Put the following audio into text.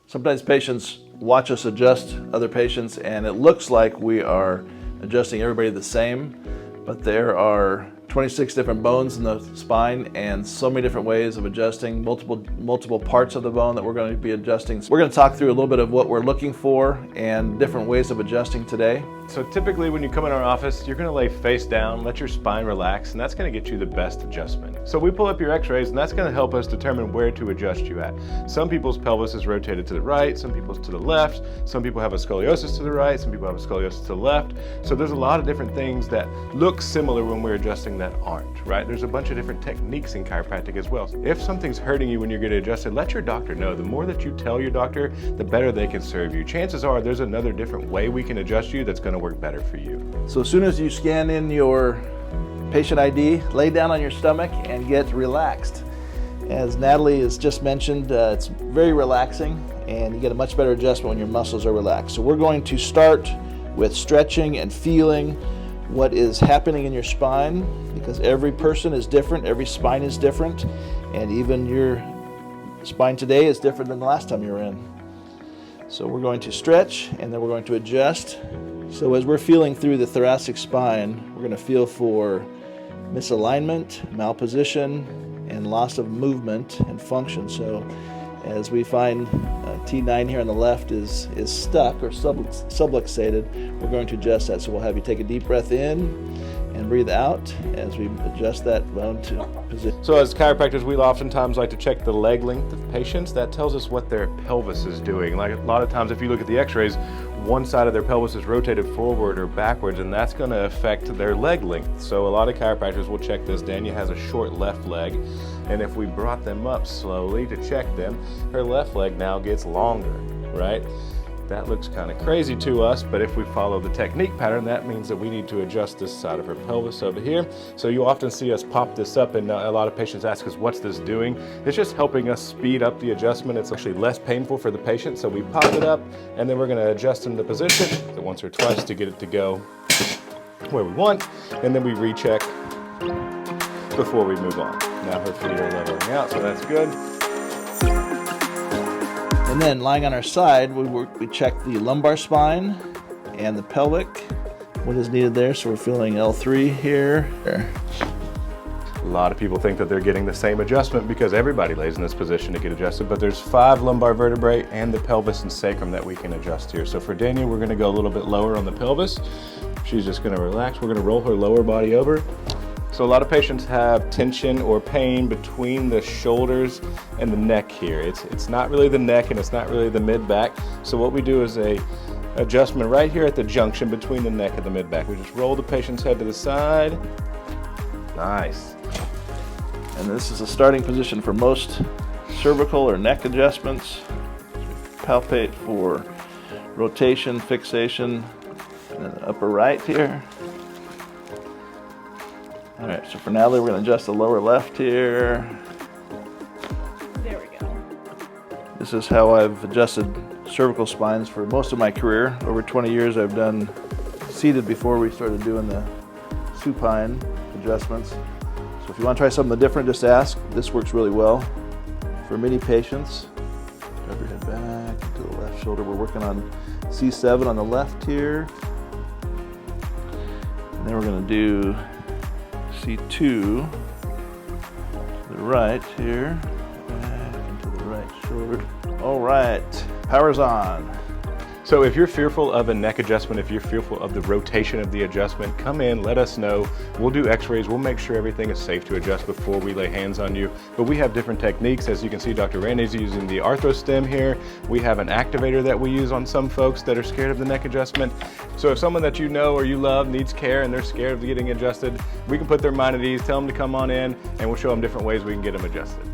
Sometimes patients watch us adjust other patients and it looks like we are adjusting everybody the same, but there are 26 different bones in the spine and so many different ways of adjusting multiple parts of the bone that we're going to be adjusting. So we're going to talk through a little bit of what we're looking for and different ways of adjusting today. So typically when you come in our office, you're going to lay face down, let your spine relax, and that's going to get you the best adjustment. So we pull up your x-rays and that's going to help us determine where to adjust you at. Some people's pelvis is rotated to the right, some people's to the left, some people have a scoliosis to the right, some people have a scoliosis to the left. So there's a lot of different things that look similar when we're adjusting that aren't, right? There's a bunch of different techniques in chiropractic as well. If something's hurting you when you're getting adjusted, let your doctor know. The more that you tell your doctor, the better they can serve you. Chances are there's another different way we can adjust you that's going to work better for you. So as soon as you scan in your patient ID, lay down on your stomach and get relaxed. As Natalie has just mentioned, it's very relaxing and you get a much better adjustment when your muscles are relaxed. So we're going to start with stretching and feeling what is happening in your spine, because every person is different, every spine is different, and even your spine today is different than the last time you were in. So we're going to stretch and then we're going to adjust. So as we're feeling through the thoracic spine, we're going to feel for misalignment, malposition, and loss of movement and function. So as we find T9 here on the left is stuck or subluxated, we're going to adjust that. So we'll have you take a deep breath in and breathe out as we adjust that bone to position. So as chiropractors, we oftentimes like to check the leg length of patients. That tells us what their pelvis is doing. Like a lot of times if you look at the x-rays, one side of their pelvis is rotated forward or backwards, and that's going to affect their leg length. So a lot of chiropractors will check this. Dania has a short left leg, and if we brought them up slowly to check them, her left leg now gets longer, right? That looks kind of crazy to us, but if we follow the technique pattern, that means that we need to adjust this side of her pelvis over here. So you often see us pop this up, and a lot of patients ask us, what's this doing? It's just helping us speed up the adjustment. It's actually less painful for the patient, so we pop it up, and then we're going to adjust in the position once or twice to get it to go where we want, and then we recheck before we move on. Now her feet are leveling out, so that's good. And then lying on our side, we check the lumbar spine and the pelvic, what is needed there. So we're feeling L3 here. A lot of people think that they're getting the same adjustment because everybody lays in this position to get adjusted, but there's 5 lumbar vertebrae and the pelvis and sacrum that we can adjust here. So for Dania, we're going to go a little bit lower on the pelvis. She's just going to relax. We're going to roll her lower body over. So a lot of patients have tension or pain between the shoulders and the neck here. It's not really the neck and it's not really the mid-back. So what we do is a adjustment right here at the junction between the neck and the mid-back. We just roll the patient's head to the side. Nice. And this is a starting position for most cervical or neck adjustments. Palpate for rotation, fixation, and then the upper right here. All right, so for Natalie, we're going to adjust the lower left here. There we go. This is how I've adjusted cervical spines for most of my career. Over 20 years I've done seated before we started doing the supine adjustments. So if you want to try something different, just ask. This works really well for many patients. Drop your head back to the left shoulder. We're working on C7 on the left here. And then we're going to do C2 to the right here, back into the right shoulder. All right, power's on. So if you're fearful of a neck adjustment, if you're fearful of the rotation of the adjustment, come in, let us know. We'll do x-rays, we'll make sure everything is safe to adjust before we lay hands on you. But we have different techniques. As you can see, Dr. Randy's using the ArthroStim here. We have an activator that we use on some folks that are scared of the neck adjustment. So if someone that you know or you love needs care and they're scared of getting adjusted, we can put their mind at ease, tell them to come on in, and we'll show them different ways we can get them adjusted.